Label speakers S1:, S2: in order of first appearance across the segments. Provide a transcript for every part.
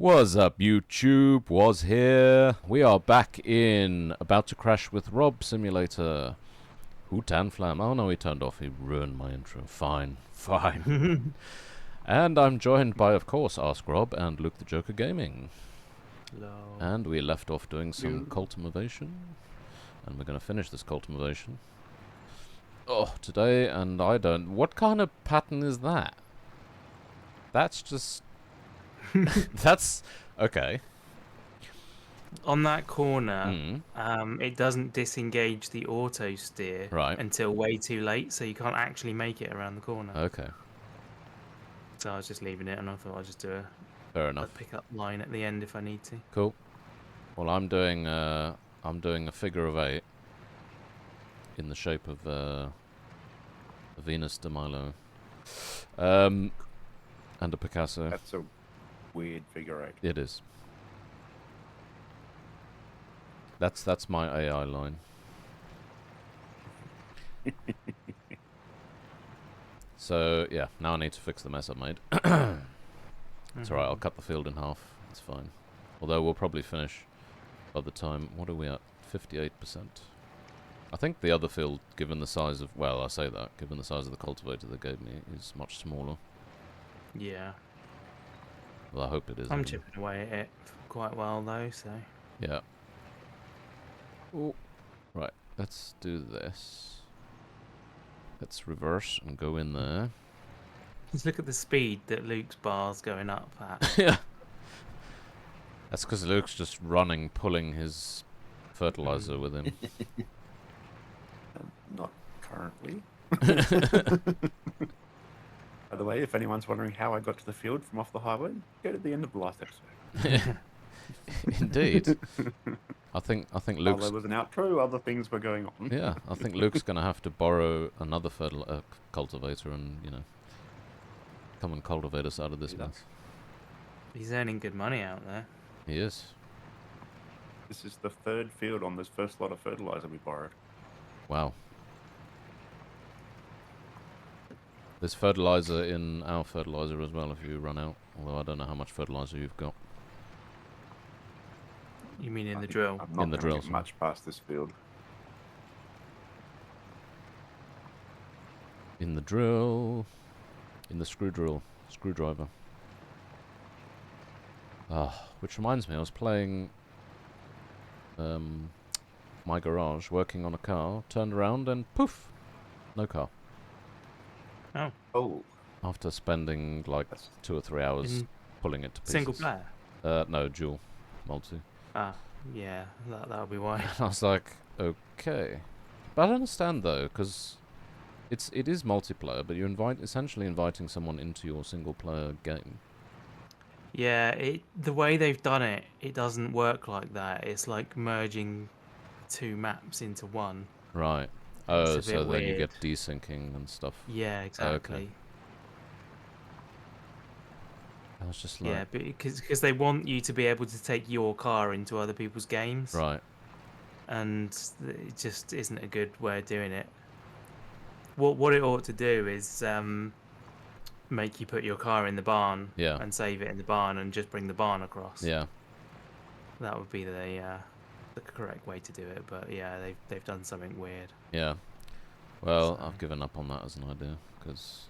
S1: What's up, YouTube? Was here. We are back in About to Crash with Rob Simulator. Who tan flam? Oh no, he turned off. He ruined my intro. Fine, fine. And I'm joined by, of course, Ask Rob and Luke the Joker Gaming.
S2: Hello.
S1: And we left off doing some cultivation. And we're going to finish this cultivation. Oh, today, and I don't... What kind of pattern is that? That's just... That's... Okay.
S2: On that corner, it doesn't disengage the auto steer until way too late, so you can't actually make it around the corner.
S1: Okay.
S2: So I was just leaving it, and I thought I'd just do a pickup line at the end if I need to.
S1: Cool. Well, I'm doing a figure of 8 in the shape of a Venus de Milo, and a Picasso.
S3: That's a weird figure 8.
S1: It is. That's my AI line. So yeah, now I need to fix the mess I made. It's alright, I'll cut the field in half. It's fine. Although we'll probably finish by the time... What are we at? 58%. I think the other field, given the size of... Well, I say that. Given the size of the cultivator they gave me, is much smaller.
S2: Yeah.
S1: Well, I hope it is.
S2: I'm chipping away at it quite well, though, so...
S1: Yeah. Ooh. Right, let's do this. Let's reverse and go in there.
S2: Just look at the speed that Luke's bar's going up at.
S1: Yeah. That's because Luke's just running, pulling his fertilizer with him.
S3: Not currently. By the way, if anyone's wondering how I got to the field from off the highway, go to the end of the last episode.
S1: Indeed. I think Luke's...
S3: While there was an outro, other things were going on.
S1: Yeah, I think Luke's going to have to borrow another cultivator and, come and cultivate us out of this mess.
S2: He's earning good money out there.
S1: He is.
S3: This is the third field on this first lot of fertilizer we borrowed.
S1: Wow. There's fertilizer in our fertilizer as well if you run out. Although I don't know how much fertilizer you've got.
S2: You mean in the drill?
S3: I'm not going to get much past this field.
S1: In the drill. In the screwdriver. Which reminds me, I was playing my garage, working on a car, turned around and poof, no car.
S2: Oh.
S1: After spending like 2 or 3 hours pulling it to pieces.
S2: Single player?
S1: No, dual, multi.
S2: Yeah, that'll be why.
S1: I was like, okay, but I don't understand though, because it is multiplayer, but you're essentially inviting someone into your single player game.
S2: Yeah, the way they've done it, it doesn't work like that. It's like merging 2 maps into one.
S1: Right. Oh, so then you
S2: weird.
S1: get desyncing and stuff.
S2: Yeah, exactly.
S1: Okay. I was just like...
S2: Yeah, because they want you to be able to take your car into other people's games.
S1: Right.
S2: And it just isn't a good way of doing it. What it ought to do is make you put your car in the barn and save it in the barn and just bring the barn across.
S1: Yeah.
S2: That would be the correct way to do it, but yeah, they've done something weird.
S1: Yeah. Well, I've given up on that as an idea because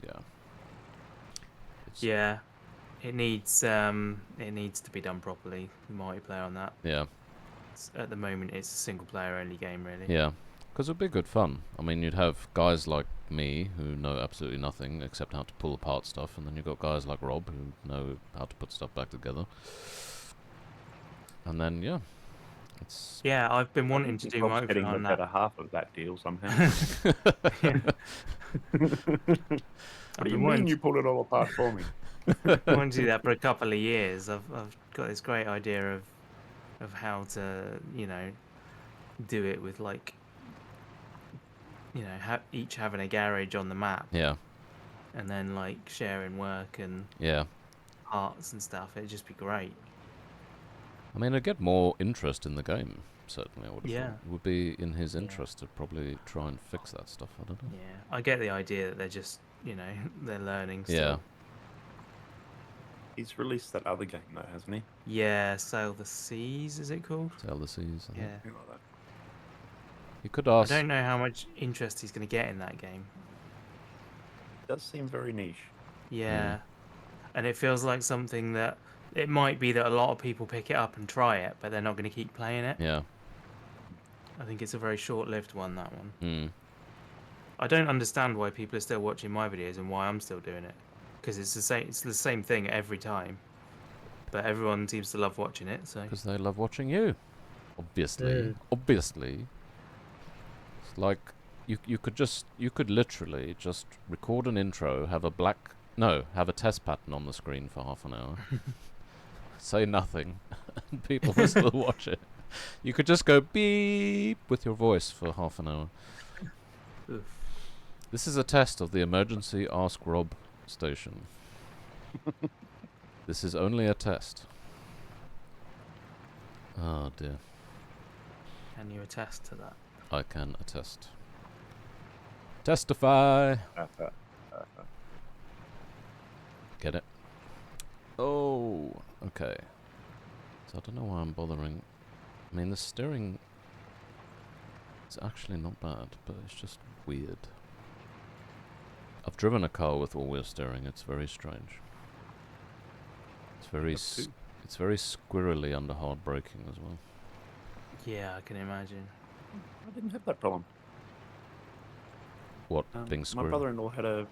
S2: yeah, it needs to be done properly. The multiplayer on that.
S1: Yeah.
S2: At the moment, it's a single player only game, really.
S1: Yeah, because it'd be good fun. I mean, you'd have guys like me who know absolutely nothing except how to pull apart stuff, and then you've got guys like Rob who know how to put stuff back together. And then
S2: yeah, I've been wanting to do my
S3: getting the better half of that deal somehow. What do you mean you pull it all apart for me?
S2: I want to do that for a couple of years. I've got this great idea of how to do it with each having a garage on the map.
S1: Yeah.
S2: And then sharing work and parts and stuff. It'd just be great.
S1: I mean, I'd get more interest in the game, certainly, I would have thought. It would be in his interest to probably try and fix that stuff, I don't know.
S2: Yeah, I get the idea that they're just, they're learning still.
S1: Yeah.
S3: He's released that other game though, hasn't he?
S2: Yeah, Sail the Seas, is it called?
S1: Sail the Seas, I think.
S2: Yeah.
S3: Something like that.
S1: You could
S2: I
S1: ask...
S2: don't know how much interest he's going to get in that game.
S3: It does seem very niche.
S2: Yeah. And it feels like something that... It might be that a lot of people pick it up and try it, but they're not going to keep playing it.
S1: Yeah.
S2: I think it's a very short-lived one, that one.
S1: Mm.
S2: I don't understand why people are still watching my videos and why I'm still doing it. Because it's the same thing every time. But everyone seems to love watching it, so...
S1: Because they love watching you. Obviously. Obviously. It's like... You could literally just record an intro, have a test pattern on the screen for half an hour. Say nothing, and people will still watch it. You could just go beep with your voice for half an hour.
S2: Oof.
S1: This is a test of the emergency Ask Rob station. This is only a test. Oh dear.
S2: Can you attest to that?
S1: I can attest. Testify! Get it? Oh, okay. So I don't know why I'm bothering. I mean, the steering is actually not bad, but it's just weird. I've driven a car with all-wheel steering. It's very strange. It's very it's very squirrely under hard braking as well.
S2: Yeah, I can imagine.
S3: I didn't have that problem.
S1: What, being squirrely?
S3: My brother-in-law had a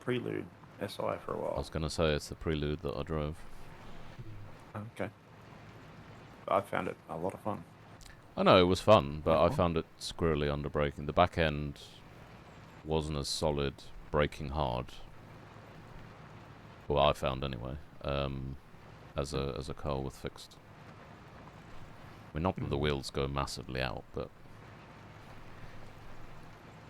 S3: Prelude SI for a while.
S1: I was going to say it's the Prelude that I drove.
S3: Okay. I found it a lot of fun.
S1: I know, it was fun, but I found it squirrely under braking. The back end wasn't as solid, braking hard. Well, I found anyway, as a car with fixed. I mean, not that the wheels go massively out, but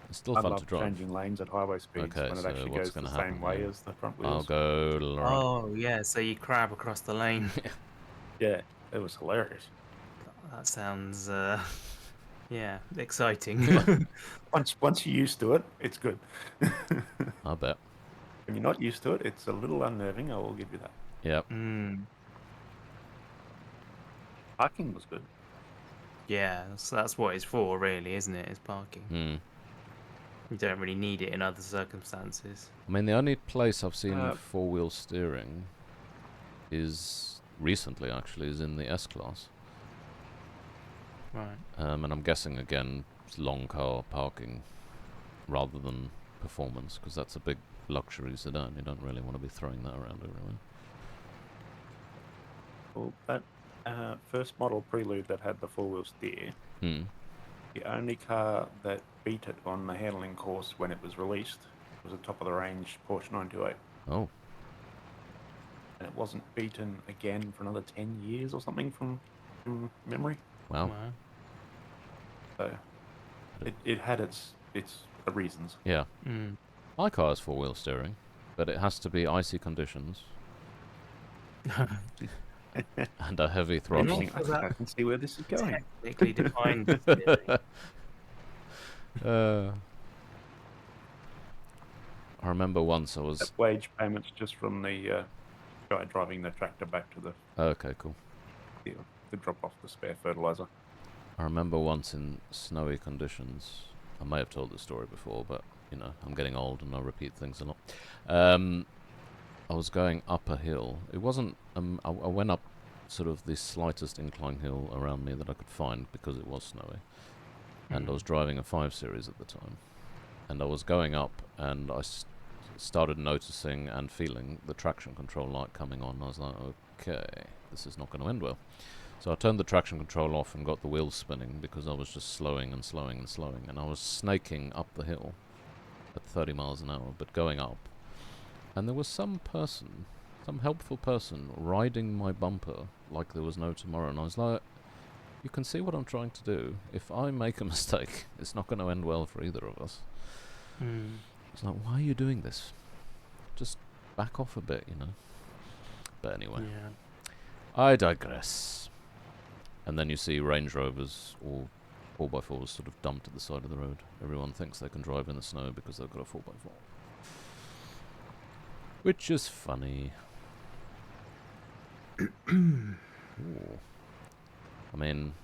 S1: it's still fun to drive.
S3: I love changing lanes at highway speeds
S1: Okay,
S3: when it
S1: so
S3: actually
S1: what's
S3: goes
S1: going
S3: the
S1: to
S3: same
S1: happen
S3: way
S1: here?
S3: as the front
S1: I'll
S3: wheels.
S1: go right.
S2: Oh, yeah, so you crab across the lane.
S3: Yeah, it was hilarious.
S2: That sounds, yeah, exciting.
S3: Once you're used to it, it's good.
S1: I bet.
S3: When you're not used to it, it's a little unnerving, I will give you that.
S1: Yep.
S3: Parking was good.
S2: Yeah, that's what it's for, really, isn't it? Is parking. You don't really need it in other circumstances.
S1: I mean, the only place I've seen four-wheel steering is recently, actually, is in the S-Class.
S2: Right.
S1: And I'm guessing, again, it's long car parking rather than performance, because that's a big luxury sedan. You don't really want to be throwing that around everywhere.
S3: Well, that first model Prelude that had the four-wheel steer, the only car that beat it on the handling course when it was released was a top-of-the-range Porsche 928.
S1: Oh.
S3: And it wasn't beaten again for another 10 years or something from memory.
S1: Wow.
S3: So it had its reasons.
S1: Yeah. My car has four-wheel steering, but it has to be icy conditions. And a heavy throttle.
S3: I can see where this is going.
S2: Technically defined.
S1: I remember once I was...
S3: That wage payments just from the guy driving the tractor back to the...
S1: Okay, cool.
S3: To drop off the spare fertilizer.
S1: I remember once in snowy conditions, I may have told this story before, but, you know, I'm getting old and I repeat things a lot. I was going up a hill. It wasn't... I went up sort of the slightest incline hill around me that I could find because it was snowy. And I was driving a 5 Series at the time. And I was going up and I started noticing and feeling the traction control light coming on. I was like, okay, this is not going to end well. So I turned the traction control off and got the wheels spinning because I was just slowing and slowing and slowing. And I was snaking up the hill at 30 miles an hour, but going up. And there was some person, some helpful person, riding my bumper like there was no tomorrow. And I was like, you can see what I'm trying to do. If I make a mistake, it's not going to end well for either of us. It's like, why are you doing this? Just back off a bit, you know. But anyway, I digress. And then you see Range Rovers or 4x4s sort of dumped at the side of the road. Everyone thinks they can drive in the snow because they've got a 4x4. Which is funny. Ooh. I mean,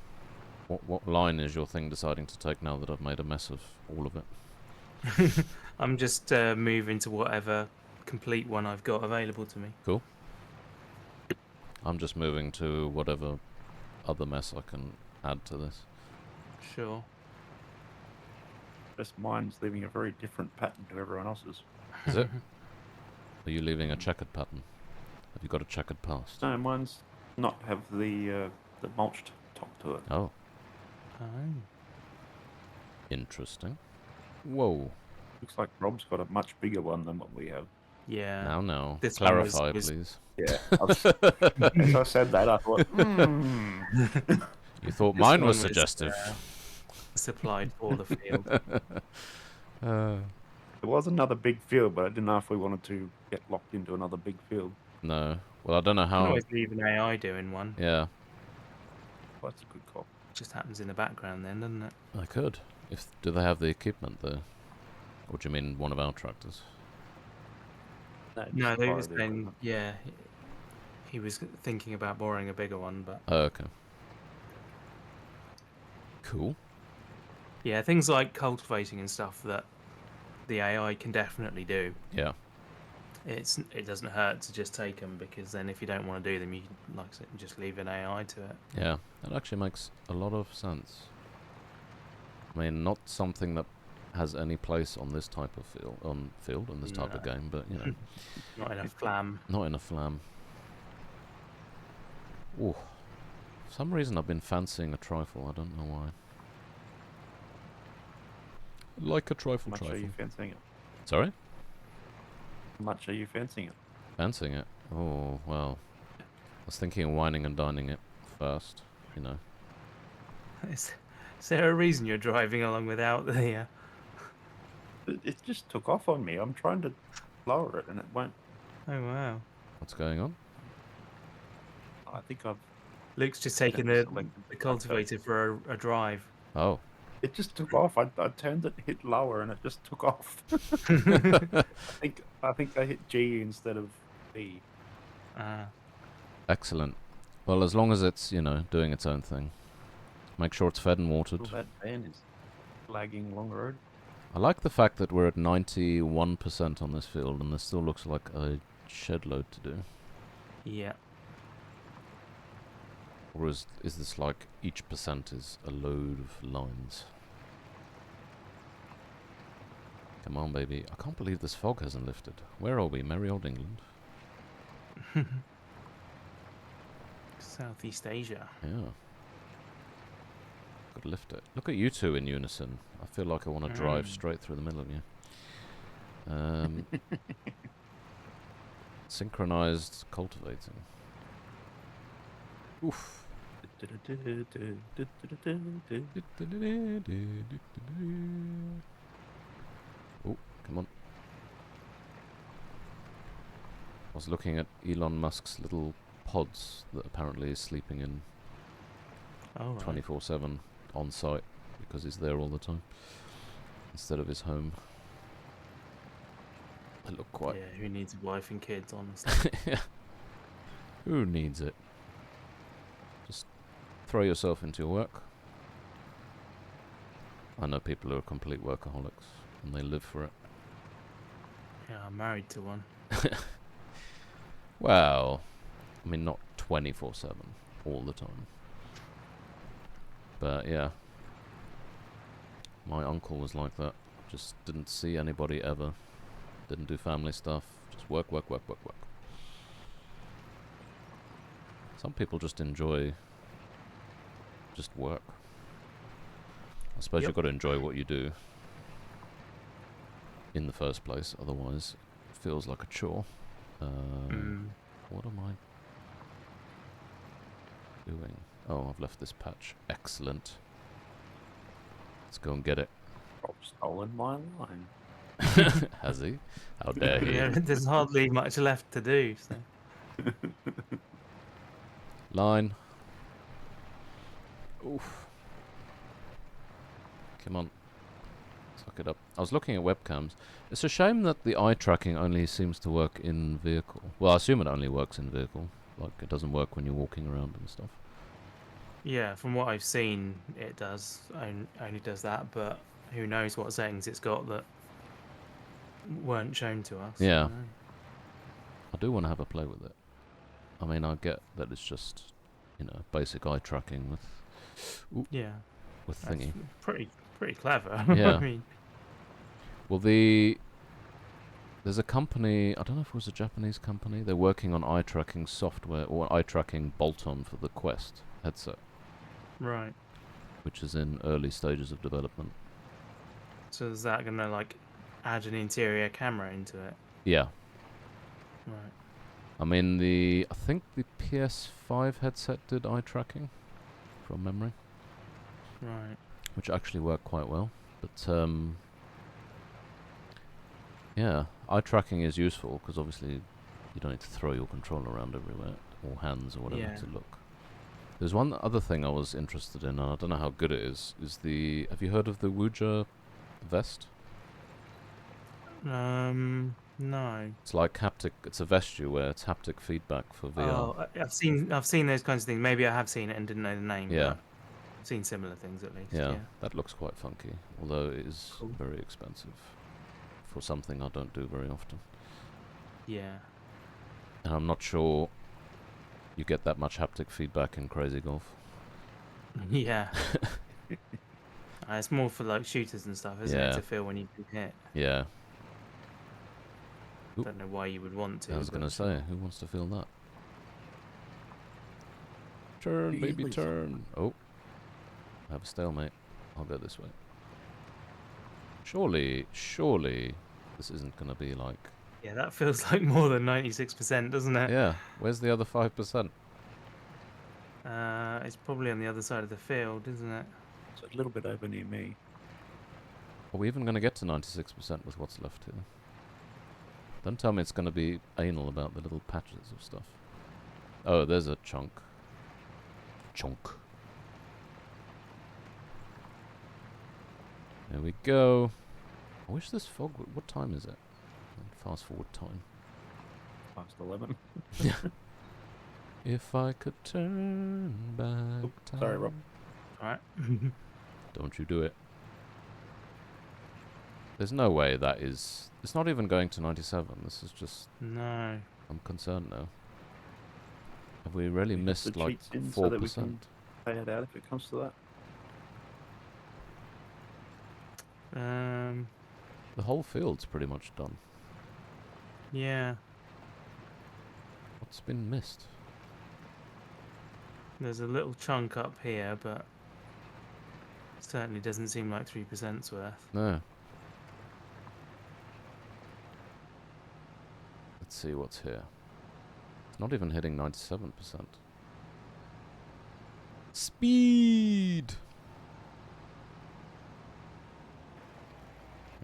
S1: what line is your thing deciding to take now that I've made a mess of all of it?
S2: I'm just moving to whatever complete one I've got available to me.
S1: Cool. I'm just moving to whatever other mess I can add to this.
S2: Sure.
S3: Just mine's leaving a very different pattern to everyone else's.
S1: Is it? Are you leaving a checkered pattern? Have you got a checkered past?
S3: No, mine's not have the mulched top to it.
S1: Oh.
S2: Oh.
S1: Interesting. Whoa.
S3: Looks like Rob's got a much bigger one than what we have.
S2: Yeah.
S1: Now.
S2: This one
S1: Clarify,
S2: was-
S1: please.
S3: Yeah. As I said that, I thought,
S1: You thought
S2: This
S1: mine
S2: one
S1: was
S2: was,
S1: suggestive.
S2: supplied for the field.
S3: There was another big field, but I didn't know if we wanted to get locked into another big field.
S1: No. Well, I don't know
S2: You can
S1: how.
S2: always leave an AI doing one.
S1: Yeah,
S3: Well, that's a good call.
S2: Just happens in the background then, doesn't it?
S1: I could. Do they have the equipment there? Or do you mean one of our tractors?
S2: No,
S3: just
S2: they
S3: borrow
S2: was
S3: the
S2: saying,
S3: equipment.
S2: yeah, he was thinking about borrowing a bigger one, but
S1: Oh, okay. Cool.
S2: yeah, things like cultivating and stuff that the AI can definitely do.
S1: Yeah.
S2: It doesn't hurt to just take them, because then if you don't want to do them, you can, like I said, just leave an AI to it.
S1: Yeah. That actually makes a lot of sense. I mean, not something that has any place on this type of field on this type of
S2: No.
S1: game, but you know,
S2: Not enough flam.
S1: not in a flam. Ooh. For some reason I've been fancying a trifle. I don't know why. Like a
S3: How much are you fancying it?
S1: Sorry?
S3: How much are you fancying it?
S1: Fancying it? Oh, well. I was thinking of whining and dining it first, you know.
S2: Is there a reason you're driving along without the...
S3: It just took off on me. I'm trying to lower it and it won't.
S2: Oh, wow.
S1: What's going on?
S3: I think I've.
S2: Luke's just
S3: Yeah,
S2: taking
S3: selected
S2: the
S3: the
S2: cultivator for a drive.
S1: Oh.
S3: It just took off. I turned it, hit lower, and it just took off. I think I hit G instead of B.
S1: Excellent. Well, as long as it's, you know, doing its own thing. Make sure it's fed and watered.
S3: Well, that van is lagging along the road.
S1: I like the fact that we're at 91% on this field, and there still looks like a shed load to do.
S2: Yeah.
S1: Or is this like each percent is a load of lines? Come on, baby. I can't believe this fog hasn't lifted. Where are we? Merry old England.
S2: Southeast Asia.
S1: Yeah. Gotta lift it. Look at you two in unison. I feel like I want to drive straight through the middle of you. Synchronized cultivating. Oof. Oh, come on. I was looking at Elon Musk's little pods that apparently is sleeping in
S2: Oh, right.
S1: 24/7 on site because he's there all the time instead of his home. They look quite...
S2: Yeah, who needs a wife and kids, honestly?
S1: Yeah. Who needs it? Just throw yourself into your work. I know people who are complete workaholics and they live for it.
S2: Yeah, I'm married to one.
S1: Well, I mean, not 24/7 all the time. But yeah, my uncle was like that. Just didn't see anybody ever. Didn't do family stuff. Just work, work, work, work, work. Some people just enjoy just work. I suppose you've got to enjoy what you do in the first place. Otherwise, it feels like a chore. What am I doing? Oh, I've left this patch. Excellent. Let's go and get it.
S3: Rob stolen my line.
S1: Has he? How dare he?
S2: Yeah, there's hardly much left to do. So.
S1: Line. Oof. Come on. Suck it up. I was looking at webcams. It's a shame that the eye tracking only seems to work in vehicle. Well, I assume it only works in vehicle. Like, it doesn't work when you're walking around and stuff.
S2: Yeah, from what I've seen, it does. Only does that, but who knows what settings it's got that weren't shown to us.
S1: Yeah. I do want to have a play with it. I mean, I get that it's just, basic eye tracking with...
S2: Yeah.
S1: With thingy.
S2: Pretty clever.
S1: Yeah.
S2: I mean...
S1: Well, there's a company, I don't know if it was a Japanese company, they're working on eye tracking software, or eye tracking bolt-on for the Quest headset.
S2: Right.
S1: Which is in early stages of development.
S2: So is that going to, like, add an interior camera into it?
S1: Yeah.
S2: Right.
S1: I mean, I think the PS5 headset did eye tracking, from memory.
S2: Right.
S1: Which actually worked quite well. But, yeah, eye tracking is useful, because obviously you don't need to throw your controller around everywhere, or hands or whatever to look. There's one other thing I was interested in, and I don't know how good it is have you heard of the Wuja vest?
S2: No.
S1: It's like haptic, it's a vest you wear, it's haptic feedback for VR.
S2: Oh, I've seen those kinds of things. Maybe I have seen it and didn't know the name.
S1: Yeah.
S2: But I've seen similar things at least.
S1: Yeah, that looks quite funky, although it is very expensive for something I don't do very often.
S2: Yeah.
S1: And I'm not sure you get that much haptic feedback in Crazy Golf.
S2: Yeah. It's more for like shooters and stuff, isn't it? To feel when you can hit.
S1: Yeah.
S2: I don't know why you would want to.
S1: I was going to say, who wants to feel that? Turn, baby, turn. Oh. I have a stalemate. I'll go this way. Surely, this isn't going to be like...
S2: Yeah, that feels like more than 96%, doesn't it?
S1: Yeah. Where's the other 5%?
S2: It's probably on the other side of the field, isn't it?
S3: It's a little bit over near me.
S1: Are we even going to get to 96% with what's left here? Don't tell me it's going to be anal about the little patches of stuff. Oh, there's a chunk. There we go. I wish this fog... What time is it? Fast forward time.
S3: Past 11.
S1: If I could turn back time.
S3: Sorry, Rob.
S2: Alright.
S1: Don't you do it. There's no way that is... It's not even going to 97. This is just...
S2: No.
S1: I'm concerned now. Have we really missed like 4%?
S3: So that we can pay it out if it comes to that.
S1: The whole field's pretty much done.
S2: Yeah.
S1: What's been missed?
S2: There's a little chunk up here, but certainly doesn't seem like 3%'s worth.
S1: No. Let's see what's here. It's not even hitting 97%. Speed!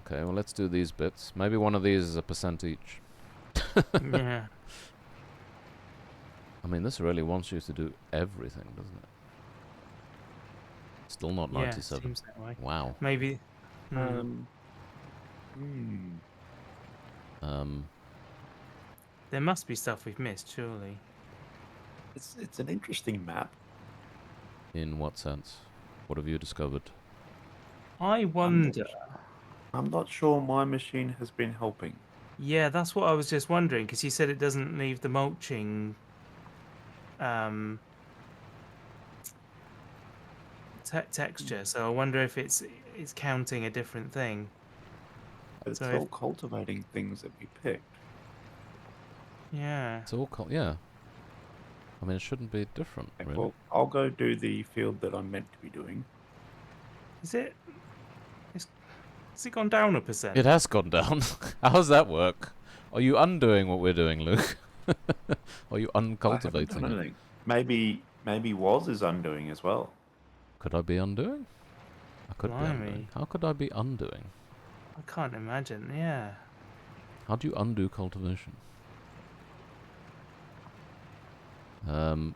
S1: Okay, well let's do these bits. Maybe one of these is a % each.
S2: Yeah.
S1: I mean, this really wants you to do everything, doesn't it? Still not 97.
S2: Yeah, seems that way.
S1: Wow.
S2: Maybe. There must be stuff we've missed, surely.
S3: It's an interesting map.
S1: In what sense? What have you discovered?
S2: I wonder.
S3: I'm not sure my machine has been helping.
S2: Yeah, that's what I was just wondering, because you said it doesn't leave the mulching texture, so I wonder if it's counting a different thing.
S3: It's all cultivating things that we picked.
S2: Yeah.
S1: It's all yeah. I mean, it shouldn't be different,
S3: Okay,
S1: really.
S3: well, I'll go do the field that I'm meant to be doing.
S2: Is it? Has it gone down a %?
S1: It has gone down. How does that work? Are you undoing what we're doing, Luke? Are you uncultivating it?
S3: Maybe Woz is undoing as well.
S1: Could I be undoing? I could be
S2: Blimey.
S1: undoing. How could I be undoing?
S2: I can't imagine, yeah.
S1: How do you undo cultivation?
S2: Well,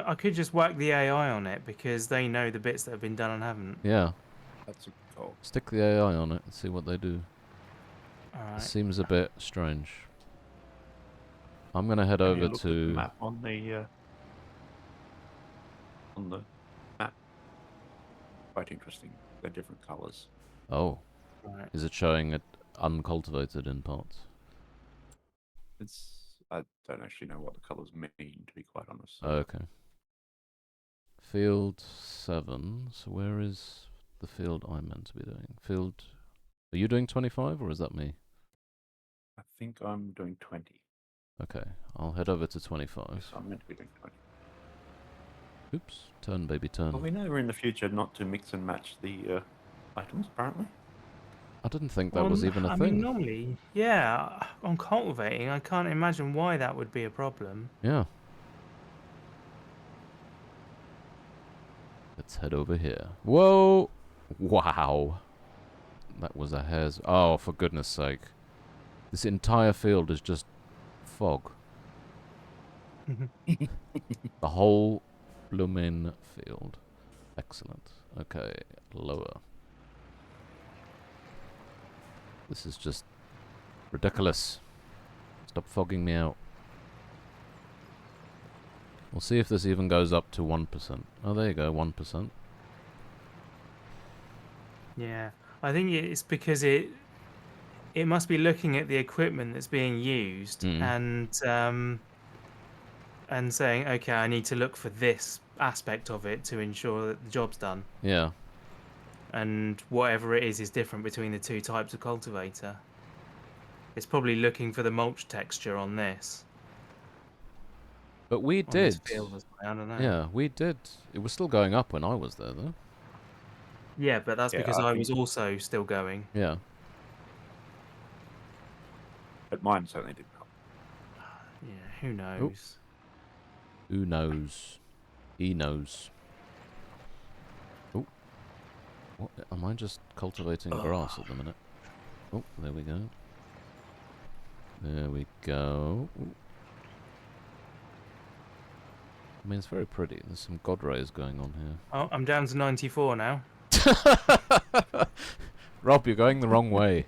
S2: I could just whack the AI on it, because they know the bits that have been done and haven't.
S1: Yeah.
S3: That's a goal.
S1: Stick the AI on it and see what they do.
S2: Alright.
S1: It seems a bit strange. I'm gonna head
S3: Have you
S1: over
S3: looked at the
S1: to.
S3: map on the map? Quite interesting. They're different colours.
S1: Oh,
S2: Right.
S1: is it showing it uncultivated in parts?
S3: I don't actually know what the colours mean, to be quite honest. So.
S1: Okay. Field 7. So where is the field I'm meant to be doing? Field. Are you doing 25 or is that me?
S3: I think I'm doing 20.
S1: Okay, I'll head over to 25.
S3: Yes, I'm meant to be doing 20.
S1: Oops, turn baby turn.
S3: Well, we know in the future not to mix and match the items, apparently.
S1: I didn't think that was even a
S2: I
S1: thing.
S2: mean, normally, yeah, on cultivating, I can't imagine why that would be a problem.
S1: Yeah. Let's head over here. Whoa! Wow. That was a hair's... Oh, for goodness sake. This entire field is just fog. The whole bloomin' field. Excellent. Okay, lower. This is just ridiculous. Stop fogging me out. We'll see if this even goes up to 1%. Oh, there you go, 1%.
S2: Yeah, I think it's because it must be looking at the equipment that's being used and saying, okay, I need to look for this aspect of it to ensure that the job's done.
S1: Yeah.
S2: And whatever it is different between the two types of cultivator. It's probably looking for the mulch texture on this.
S1: But we
S2: On this
S1: did.
S2: field, I don't know.
S1: Yeah, we did. It was still going up when I was there, though.
S2: Yeah, but that's
S3: Yeah,
S2: because
S3: I
S2: I
S3: think-
S2: was also still going.
S1: Yeah.
S3: But mine certainly didn't help.
S2: Yeah, who knows?
S1: Who knows? He knows. Oh. What? Am I just cultivating grass at the minute? Oh, there we go. There we go. Ooh. I mean, it's very pretty. There's some god rays going on here.
S2: Oh, I'm down to 94 now.
S1: Rob, you're going the wrong way.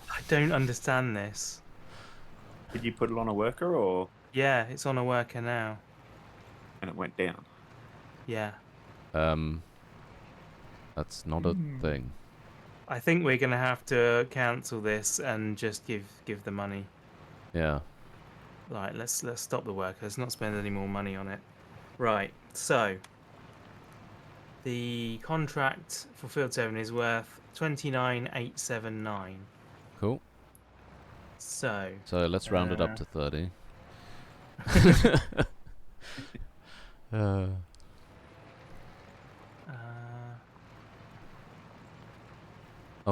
S2: I don't understand this.
S3: Did you put it on a worker or?
S2: Yeah, it's on a worker now.
S3: And it went down.
S2: Yeah.
S1: That's not a thing.
S2: I think we're gonna have to cancel this and just give the money.
S1: Yeah.
S2: Right, let's stop the worker. Let's not spend any more money on it. Right, so the contract for Field 7 is worth 29,879.
S1: Cool.
S2: So
S1: let's round it up to 30. Oh,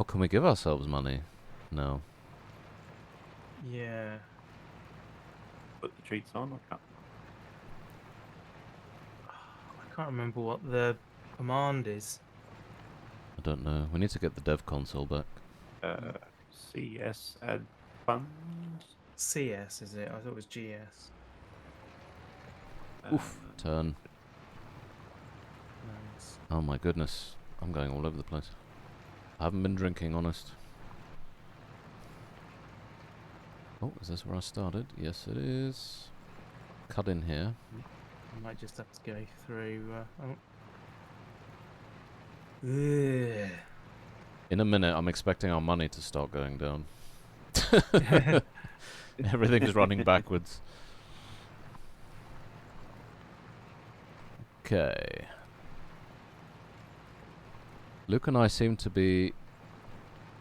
S1: can we give ourselves money? No.
S2: yeah.
S3: Put the cheats on. I
S2: can't remember what the command is.
S1: I don't know. We need to get the dev console back.
S3: CS add funds.
S2: CS is it? I thought it was GS.
S1: Oof. Turn.
S2: Nice.
S1: Oh my goodness. I'm going all over the place. I haven't been drinking, honest. Oh, is this where I started? Yes, it is. Cut in here.
S2: I might just have to go through. Ugh.
S1: In a minute, I'm expecting our money to start going down. Everything's running backwards. Okay. Luke and I seem to be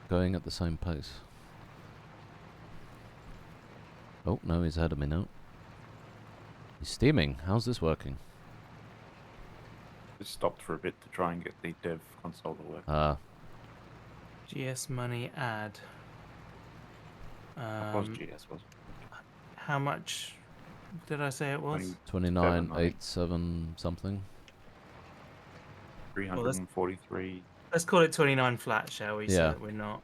S1: going at the same pace. Oh, no, he's ahead of me now. He's steaming. How's this working?
S3: Just stopped for a bit to try and get the dev console to work.
S2: GS money add.
S3: It was GS, wasn't it?
S2: How much did I say it was?
S1: 29,87 something.
S3: 343.
S2: Let's call it 29 flat, shall we?
S1: Yeah.
S2: So that we're not.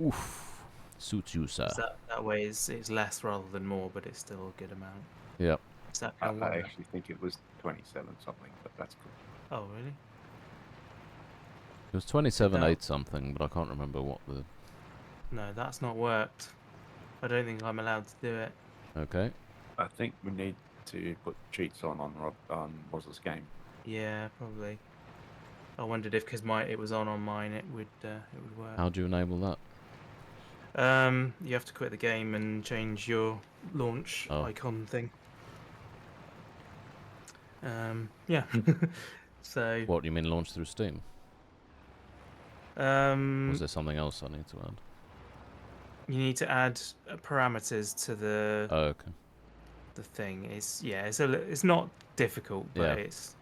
S1: Oof. Suits you, sir.
S2: So that way it's less rather than more, but it's still a good amount.
S1: Yep.
S2: Is that
S3: I
S2: how work?
S3: actually think it was 27 something, but that's cool.
S2: Oh, really?
S1: It was 27.8 something, but I can't remember what the...
S2: No, that's not worked. I don't think I'm allowed to do it.
S1: Okay.
S3: I think we need to put cheats on Roz's game.
S2: Yeah, probably. I wondered if because it was on mine, it would work.
S1: How do you enable that?
S2: You have to quit the game and change your launch
S1: Oh.
S2: icon thing. Yeah. So.
S1: What, you mean launch through Steam? Was there something else I need to add?
S2: You need to add parameters to the.
S1: Oh, okay.
S2: The thing it's not difficult, but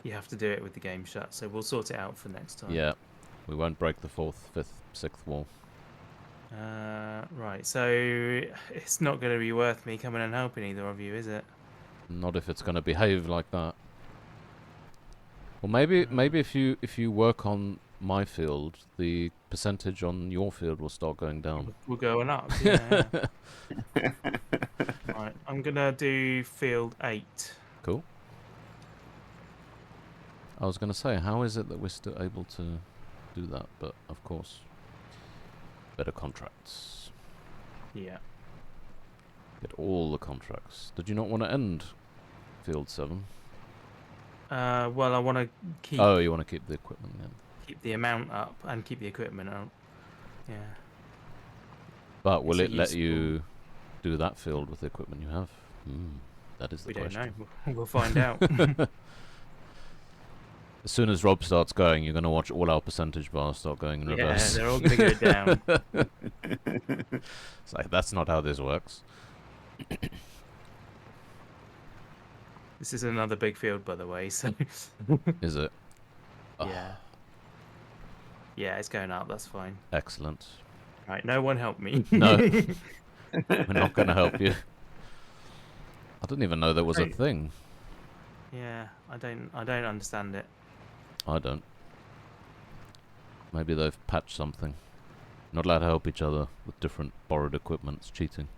S2: you have to do it with the game shut. So we'll sort it out for next time.
S1: Yeah, we won't break the 4th, 5th, 6th wall.
S2: Right. So it's not going to be worth me coming and helping either of you, is it?
S1: Not if it's going to behave like that. Well, maybe if you work on my field, the percentage on your field will start going down.
S2: We're going up. Yeah. Right. I'm gonna do field 8.
S1: Cool. I was going to say, how is it that we're still able to do that? But of course, better contracts.
S2: Yeah.
S1: Get all the contracts. Did you not want to end field 7?
S2: Well, I want to keep.
S1: Oh, you want to keep the equipment then?
S2: Keep the amount up and keep the equipment up. Yeah.
S1: But will it let you do that field with the equipment you have? That is the question.
S2: We don't know. We'll find out.
S1: As soon as Rob starts going, you're going to watch all our percentage bars start going in reverse.
S2: Yeah, they're all going to go down.
S1: It's like, that's not how this works.
S2: This is another big field, by the way. So.
S1: Is it?
S2: Yeah. Yeah, it's going up. That's fine.
S1: Excellent.
S2: Right, no one help me.
S1: No. We're not going to help you. I didn't even know there was a thing.
S2: Yeah, I don't understand it.
S1: I don't. Maybe they've patched something. Not allowed to help each other with different borrowed equipment. It's cheating.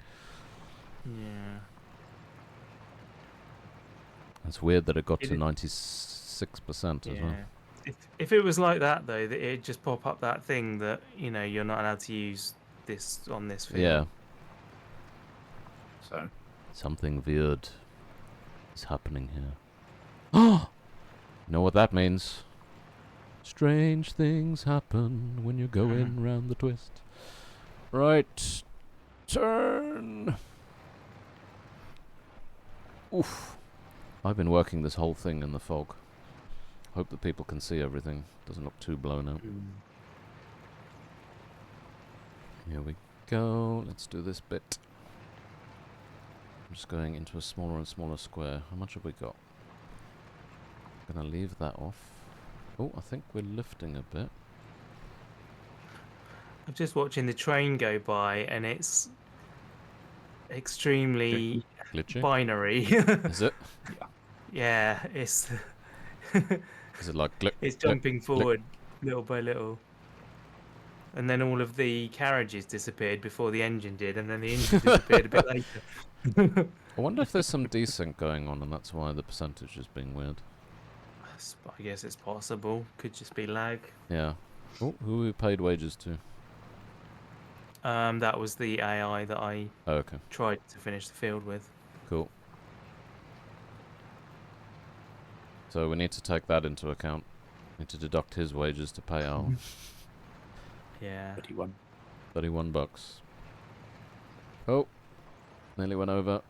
S2: Yeah.
S1: It's weird that it got to 96% as well.
S2: If it was like that though, that it'd just pop up that thing that you're not allowed to use this on this field.
S1: Yeah.
S3: So
S1: something weird is happening here. Oh, you know what that means? Strange things happen when you're going round the twist. Right, turn. Oof. I've been working this whole thing in the fog. Hope that people can see everything. Doesn't look too blown out. Here we go. Let's do this bit. I'm just going into a smaller and smaller square. How much have we got? I'm gonna leave that off. Oh, I think we're lifting a bit.
S2: I'm just watching the train go by, and it's extremely
S1: glitchy.
S2: Binary.
S1: Is it?
S2: Yeah, it's.
S1: Is it like
S2: it's jumping forward little by little, and then all of the carriages disappeared before the engine did, and then the engine disappeared a bit later.
S1: I wonder if there's some desync going on, and that's why the percentage is being weird.
S2: I guess it's possible. Could just be lag.
S1: Yeah. Oh, who we paid wages to?
S2: That was the AI that I tried to finish the field with.
S1: Cool. So we need to take that into account. Need to deduct his wages to pay our.
S2: Yeah.
S3: 31
S1: bucks. Oh, nearly went over.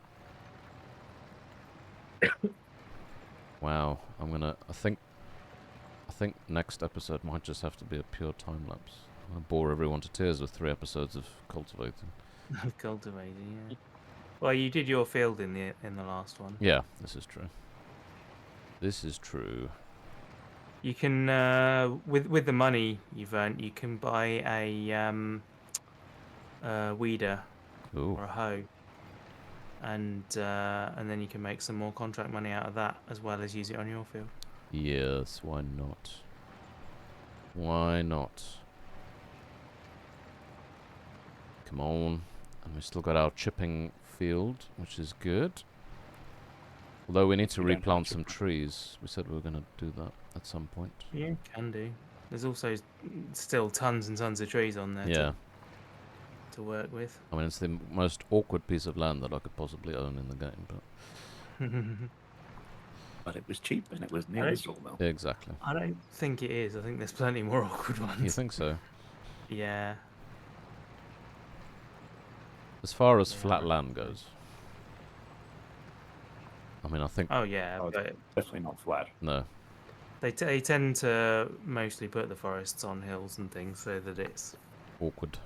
S1: Wow, I think next episode might just have to be a pure time lapse. I'll bore everyone to tears with 3 episodes of Cultivating.
S2: Cultivating, yeah. Well, you did your field in the last one.
S1: Yeah, this is true. This is true.
S2: You can with the money you've earned, you can buy a weeder or a hoe, and then you can make some more contract money out of that as well as use it on your field.
S1: Yes, why not? Why not? Come on. And we've still got our chipping field, which is good. Although we need to replant some trees. We said we were going to do that at some point.
S2: Yeah, can do. There's also still tons and tons of trees on there to work with.
S1: I mean, it's the most awkward piece of land that I could possibly own in the game, but...
S3: But it was cheap and it was near the sawmill.
S1: Exactly.
S2: I don't think it is. I think there's plenty more awkward ones.
S1: You think so?
S2: Yeah.
S1: As far as flat land goes. I mean, I think...
S2: Oh, yeah.
S3: Oh,
S2: but
S3: definitely not flat.
S1: No.
S2: they tend to mostly put the forests on hills and things so that it's...
S1: Awkward.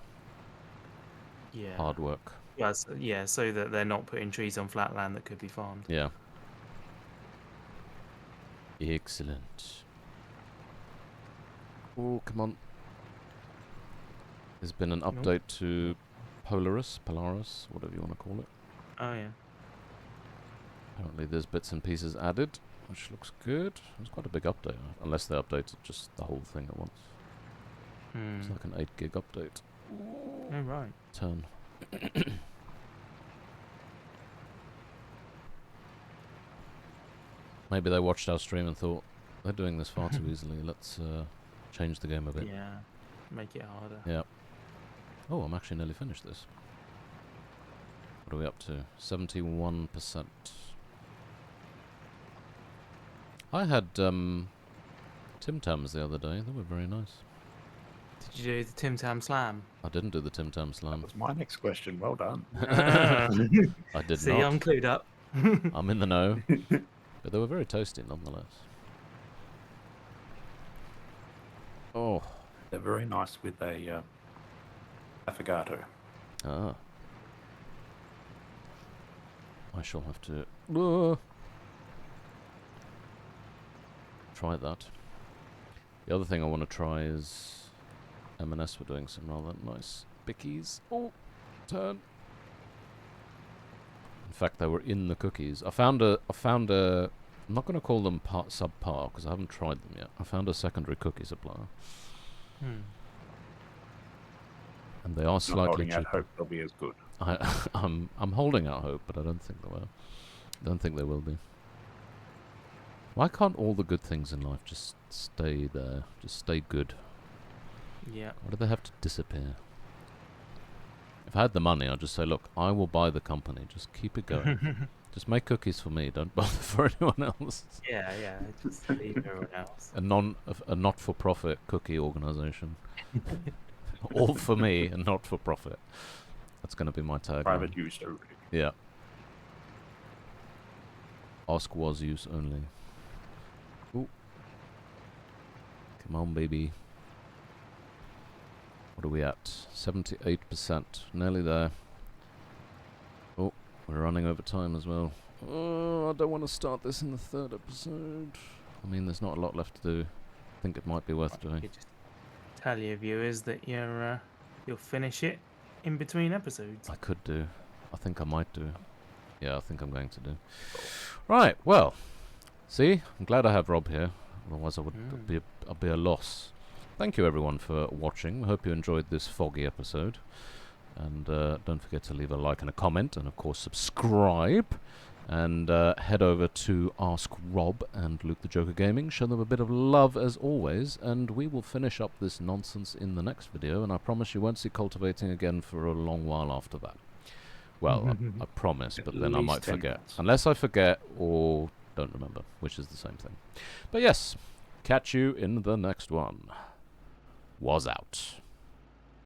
S2: Yeah.
S1: Hard work.
S2: Yeah, so that they're not putting trees on flat land that could be farmed.
S1: Yeah. Excellent. Oh, come on. There's been an update to Polaris, whatever you want to call it.
S2: Oh, yeah.
S1: Apparently there's bits and pieces added, which looks good. It's quite a big update, unless they updated just the whole thing at once. It's like an 8 gig update.
S2: Oh, right.
S1: Turn. Maybe they watched our stream and thought, they're doing this far too easily, let's change the game a bit.
S2: Yeah, make it harder.
S1: Yeah. Oh, I'm actually nearly finished this. What are we up to? 71%. I had Tim Tams the other day. They were very nice.
S2: Did you do the Tim Tam Slam?
S1: I didn't do the Tim Tam Slam.
S3: That was my next question. Well done.
S1: I did
S2: See,
S1: not.
S2: I'm clued up.
S1: I'm in the know. But they were very tasty nonetheless. Oh.
S3: They're very nice with a affogato.
S1: Ah. I shall have to try that. The other thing I want to try is M&S were doing some rather nice bickies. Oh, turn. In fact, they were in the cookies. I found a I'm not going to call them subpar because I haven't tried them yet. I found a secondary cookie supplier. And they are slightly cheaper.
S3: Holding out hope they'll be as good.
S1: I'm holding out hope, but I don't think they will. I don't think they will be. Why can't all the good things in life just stay there? Just stay good?
S2: Yeah.
S1: Why do they have to disappear? If I had the money, I'd just say, look, I will buy the company. Just keep it going. Just make cookies for me. Don't bother for anyone else.
S2: Yeah, yeah. Just leave everyone else.
S1: A not-for-profit cookie organization. All for me and not for profit. That's going to be my tagline.
S3: Private use only.
S1: Yeah. Ask was use only. Ooh. Come on, baby. What are we at? 78%. Nearly there. Oh, we're running over time as well. Oh, I don't want to start this in the 3rd episode. I mean, there's not a lot left to do. I think it might be worth doing.
S2: You just tell your viewers that you'll finish it in between episodes.
S1: I could do. I think I might do. Yeah, I think I'm going to do. Right, well. See? I'm glad I have Rob here. Otherwise I'd be a loss. Thank you everyone for watching. I hope you enjoyed this foggy episode. And don't forget to leave a like and a comment. And of course subscribe. And head over to Ask Rob and Luke the Joker Gaming. Show them a bit of love as always. And we will finish up this nonsense in the next video. And I promise you won't see Cultivating again for a long while after that. Well, I promise, but then I might forget. Unless I forget or don't remember, which is the same thing. But yes, catch you in the next one. Was out.